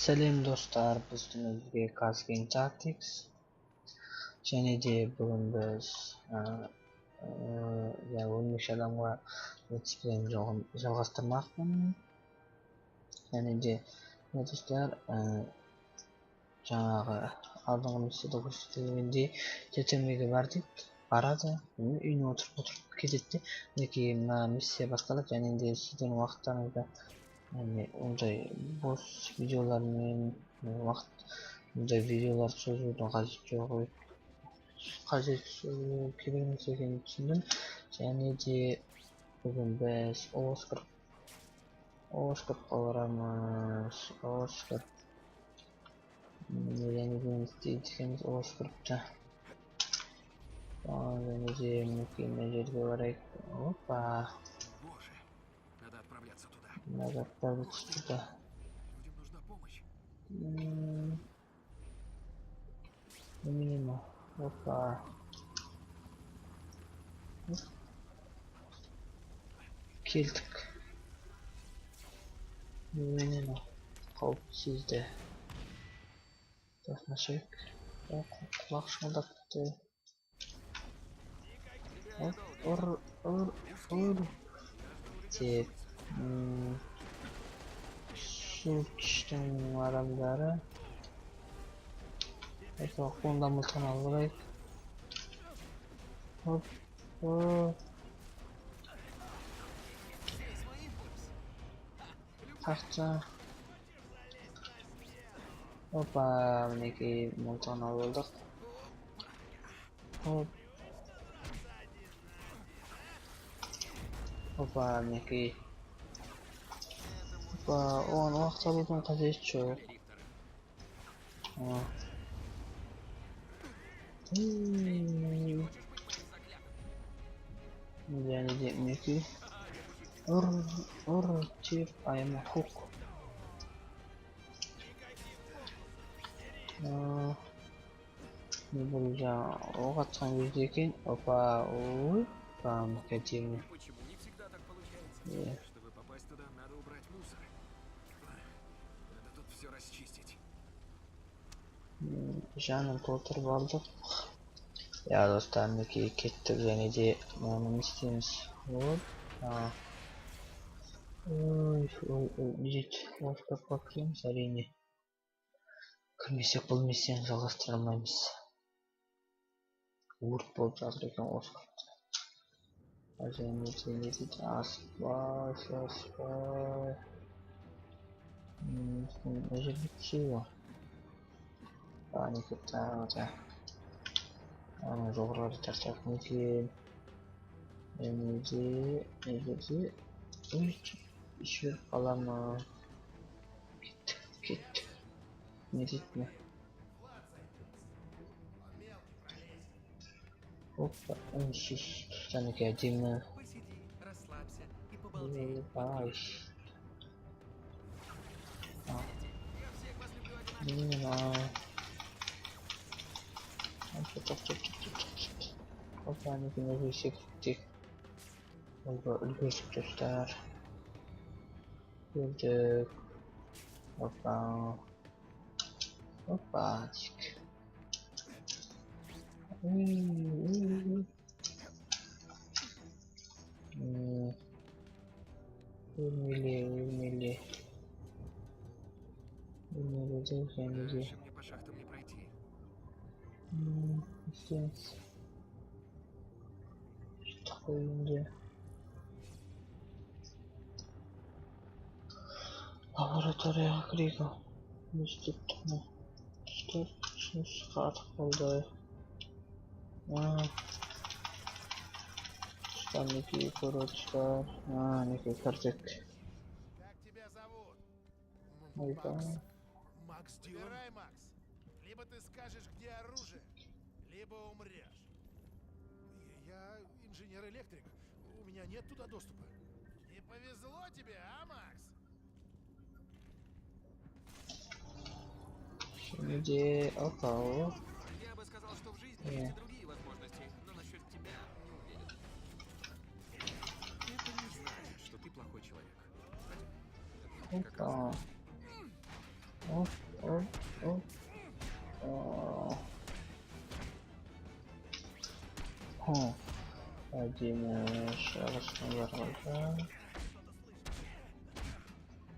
Selam dostlar, bizimizga Casking Tactics. Және де бүгін біз өлмеш адамға летсплейін жалғастырмақпын. Және де достар, жаңағы алдыңғы миссияда көрсетілгендей жетелмеге барады. Үйіне отырып кетеді. Мінекей мына миссия басталады. Және де сіздің уақыттарыңызда ондай бос видеолармен мұндай видеолар созудың қажеті жоқ, керек емес екенін түсіндім. Және де бүгін біз Оскар барамыз. Және де істейді екенбіз Оскарты. Және де мына жерге барайық. Опа, надо отправиться туда. Людям нужна помощь. Мимо. Опа. Келдік. Мимо. Қауіпсізді. Тасмашайық. Құлақ шыңдап кетті. Ұр. Тек. Сүртіштің адамдары. Қолында мұлтан алғырайық. Тақта. Опа, мінекей мұлтан алғырдық. Опа, мінекей. Оған уақыт алудың қажеті жоқ. Және де мінекей. Ұр теп айыма хук. Бұл жаңа оқ атқан кезде екен. Опа, кәтемі. Почему не всегда так получается? Чтобы попасть туда, надо убрать мусор. Надо тут все расчистить. Жанын толтырып алдық. Достар, мінекей кеттік. Және де мұны істейміз. Дейді Оскарға кіреміз, әрине. Кірмесек бұл миссияны жалғастыра алмаймыз. Өрт болып жатыр екен Оскарда. Және де не дейді? Аспай. Мына жерде түсей ғой. Неке тағы. Жоғырғары тартақ некен. Және де ішер қалама. Кеттік. Не дейді ме? Опа, үнсіз тұстанеке әдемі. Посиди, расслабься и поболтай. Я всех вас люблю одинаково. Опа, некен өбесек тек. Үлгерсік достар. Көрдік. Опа, тек. Өлмеле. Және де. Раньше мне по шахтам не пройти. Істейміз. Что қойынды. Лабораторияға кірейік. Мектепті ме? Тұстар жұмыс қатық болды. Тұстар некей көрі тұстар. Некей кірдік. Как тебя зовут? Ойда. Макс Дилан. Выбирай, Макс. Либо ты скажешь, где оружие, либо умрешь. Я инженер-электрик. У меня нет туда доступа. Не повезло тебе, а, Макс? Және де. Опа. Я бы сказал, что в жизни есть и другие возможности, но насчет тебя не уверен. Это не значит, что ты плохой человек. Опа. Әдемі шығысына барғанда.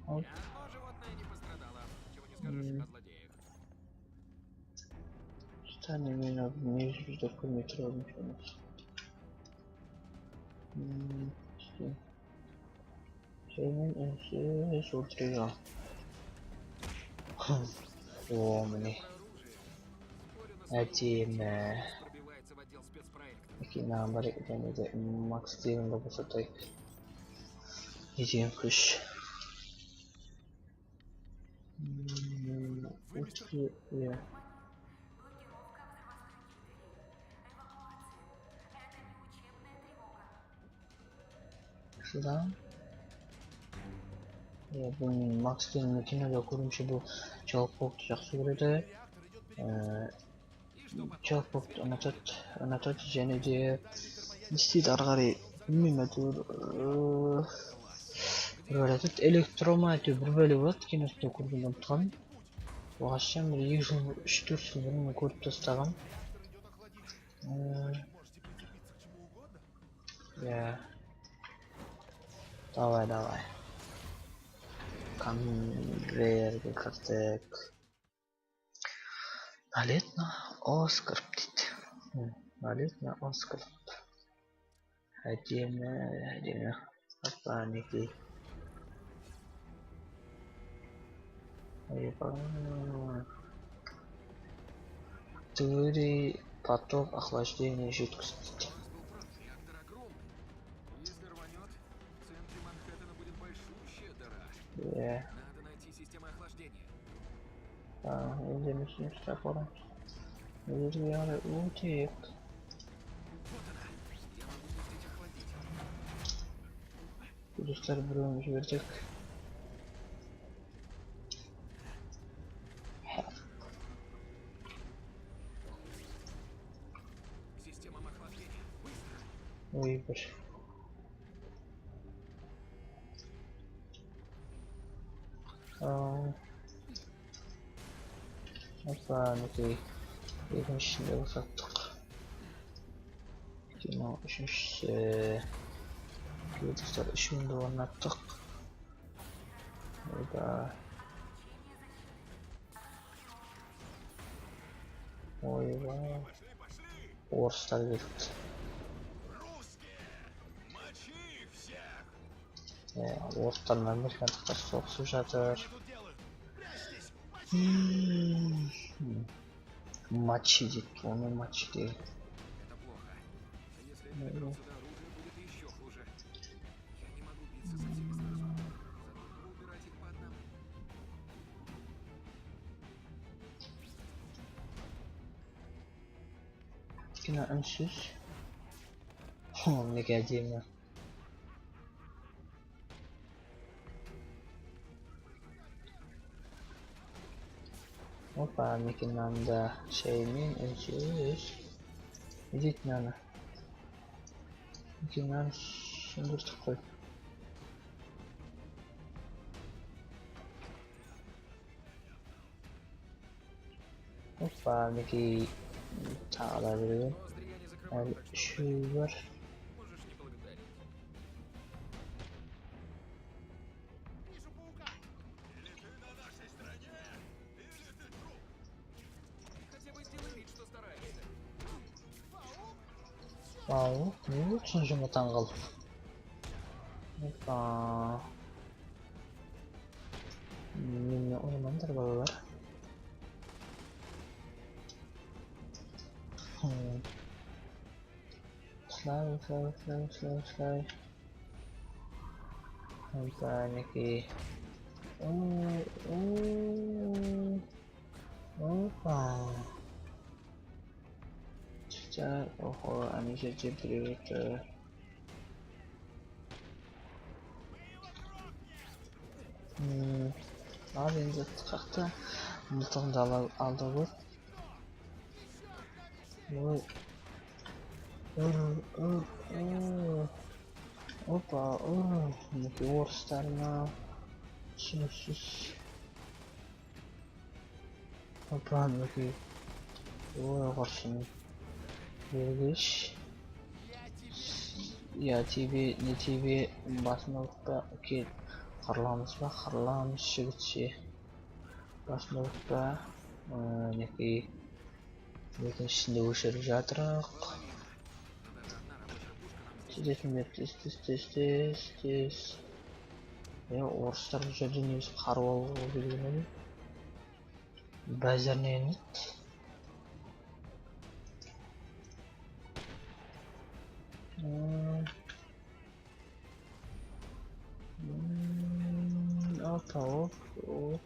Ни одно животное не пострадало. Чего не скажешь о злодеях. Стане мен не жүзді көрмей тұрмын жұмыс. Şeyin ensi oturuyor. О, мне. Этим Пробивается в отдел спецпроектов. makina hareketini de Max Steven babası da yiyeceğim kuş. Uçuyor. Şuradan. Ya bu Max Steven makinede kurmuş bu çok korktu жақсы көреді. Çok korktu anlatır және де не істейді ары қарай білмеймін әйтеуір бір айтады электрома әйтеуір бір бәле болады киносында көрген ұмытқам оғашан бір 2 жыл 3-4 жыл бұрын көріп тастағам. Я давай конвейерге кірдік. Налет на Оскар дейді. Налет на Оскар. Әдемі апа неке. Теория поток охлаждения жидкости. Реактор огромный. Если рванет, в центре Манхэттена будет большущая дыра. Надо найти систему охлаждения. Ellemişim raporum. Rüzgarı uçayım. Вот она. Я могу пустить охладитель. Kudüsler buraya verecek. Система охлаждения. Быстро. Uygur. Hoppa neyi? Yedim şimdi uzattık. Kino üçüncüsü. Kudüsler ışığında ornattık. Burada. Oy vay. Orçlar geldi. Orçlar Amerika'da soğuk жатыр. Матчи дейді, оны матчи дейді. Это плохо. А если это доберется до оружия, будет еще хуже. Я не могу биться со всеми сразу. Зато могу убирать их по одному. Yine ünsüz. Ne geldiğimi. Hoppa makinamda şeyimin ünsüz. Git nana. Makinam söndürdük koy. Hoppa maki alabilirim. Ноздри я не закрываю, Yani так что şu var. можешь не благодарить. Вижу паука. Или ты на нашей стороне, или ты труп. Хотя бы сделай вид, что стараешься. Wow, ne üçüncü mutan kal. Hoppa. Ne ormandır babalar. Fly. Hoppa niki. Hoppa. Güzel. Oho, Anisha Cibriyot'u. Abi енді қалықты мылтығымды алды ғой. Ой. Опа, мінекей орыстарына түсініксіз. Опа, мінекей. Ой, құрсын. Бергеш. Я тебе, не тебе, басмалықта кел. Қырыламыз ба? Қырыламыз жігітше. Басмалықта некей екіншісінде өшіріп жатырық. Тезетіндер тез. Орыстар бұл жерде неміз қару алуға келген еді. Бәзірінен ет. Опа, оп.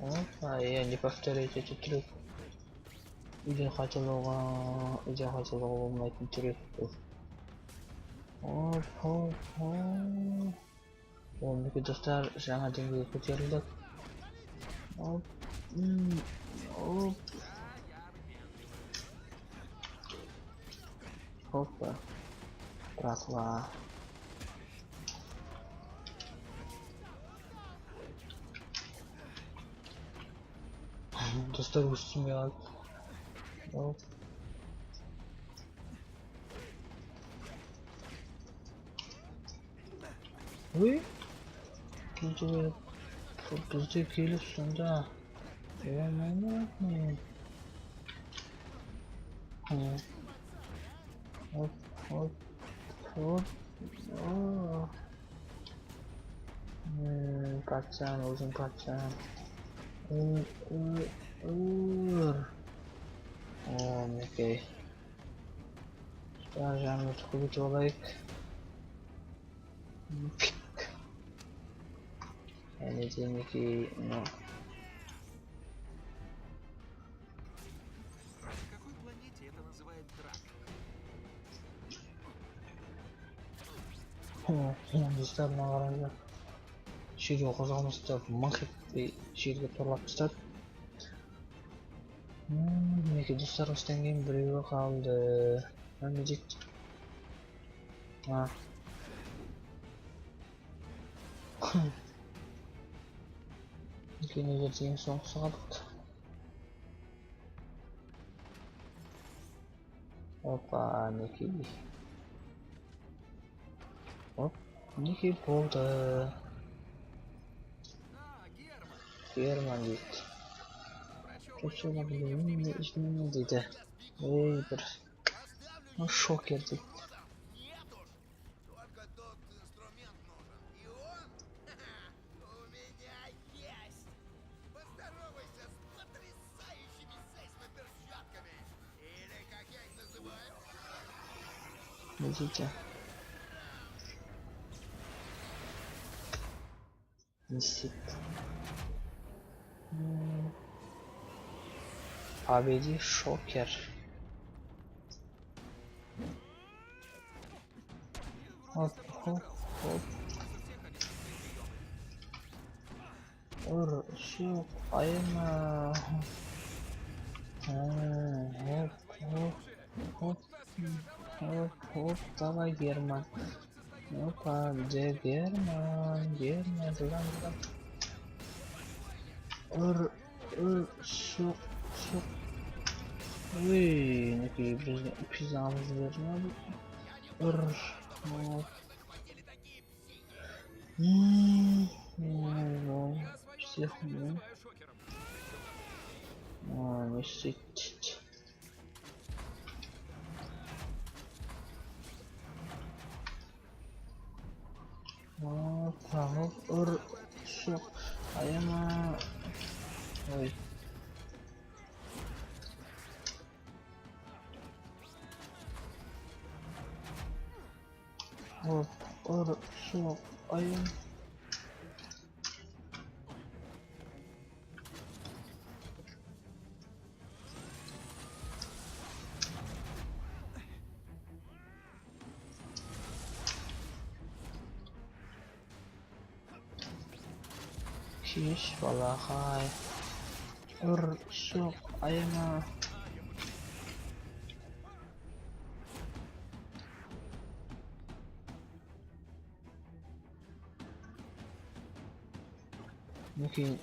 Опа, я не повторять этот трюк. Үйден қайталауға болмайтын трюк бұл. Оп. Мінекей достар, жаңа деңгейге көтерілдік. Оп. Опа. Братва. Достар үстіме алып. Оп. Ой. Бізде келіп сонда. Оп. Пацан, өзің пацан. Мінекей. Жағымызды көбейтіп алайық. Пик. Және де мінекей. На какой планете это называют драк? Достар, мына қараңыздар. Жерге қозғалмастап мыңқ етпей жерге торлап тастады. Мінекей достар, осыдан кейін біреуі қалды. Не дейді? Мінекей неге деген соңғысы қалдық. Опа, мінекей. Оп, мінекей болды. Герман дейді. Көпшілігі білмеймін дейді. Бір шокер дейді. Только тот инструмент нужен. И он у меня есть. Поздоровайся с потрясающими сейсмоперчатками. Или как я их называю. Видите? Висит. Победи шокер. Оп. Шок, айма. Оп, давай, Герман. Опа, где Герман? Ждам. Шок. Ой, некий пизамыз вернем. Всех не сидит. Шок. Айма. Ой. Шок. Айма. Шиш, балахай. Шок. Айма. Мungkin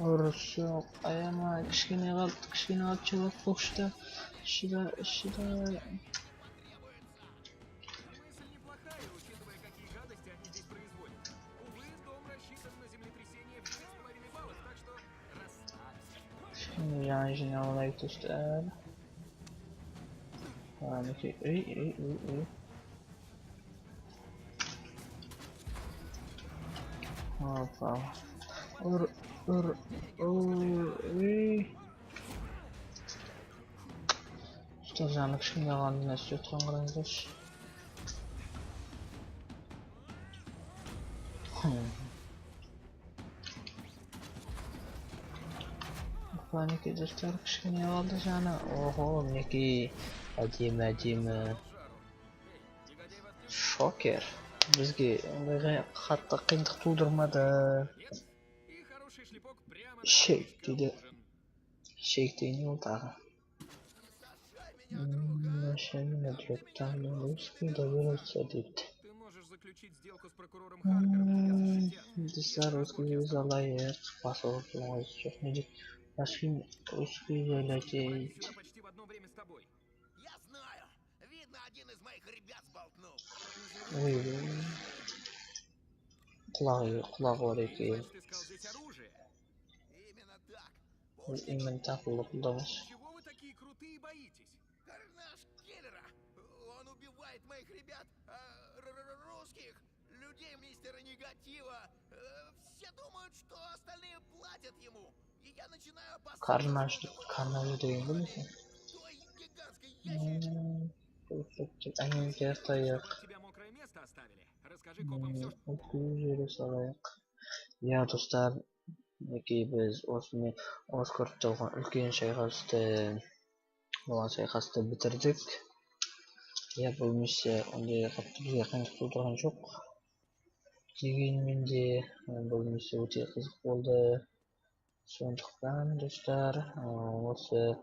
Ұрыс жоқ, аяма, кішкене қалды чувак бокста. Шыда. Мысль неплохая, учитывая, какие гадости они здесь производят. Увы, дом рассчитан на землетрясение в 9,5 баллов, так что расслабься. Şimdi yan jinalayı tuşlar. Yani ki iyi. Hoppa. Ur. Что за кішкене қалды нәрсе өткен қараңыздаршы. Паники достар кішкене қалды жаны. Ого, мінекей. Әдемі. Шокер. Бізге ондайға қатты қиындық тудырмады. И хороший шлепок прямо Шейк на дейді. Шейк дейін ол тағы. Машина идет там, русский доверился, дейді. Ты можешь заключить сделку с прокурором Харпером. Десар русский залайық, басылып оңыз жоқ не дейді. Машин русский залететь. Сюда почти в одно время с тобой. Я знаю. Видно, один из моих ребят сболтнул. Құлағы бар екен. Значит, искал здесь оружие. Именно так. Именно так ұлықылдамыз. Чего вы такие крутые боитесь? Карнаж киллера. Он убивает моих ребят, русских, людей мистера Негатива. Все думают, что остальные платят ему. И я начинаю опасаться. Карнаж деген бұл екен. Той гигантской ящерки. Әнеке астайық. От тебя мокрое место оставили. Расскажи копам все, что... Өткізу жері салайық. Я достар, мінекей біз осыны Оскар үлкен шайқасты бітірдік. Я бұл миссия ондай қатты бізге қиындық тудырған жоқ. Дегенмен де бұл миссия өте қызық болды. Сондықтан достар, осы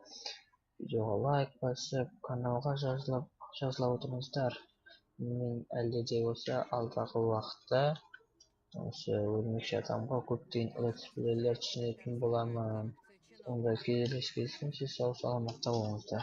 видеоға лайк басып, каналға жазыла отырыңыздар. Мен әлде де болса алдағы уақытта осы өлмекші адамға көптеген летсплейлер түсіретін боламын. Онда кездескенше сау саламатта болыңыздар.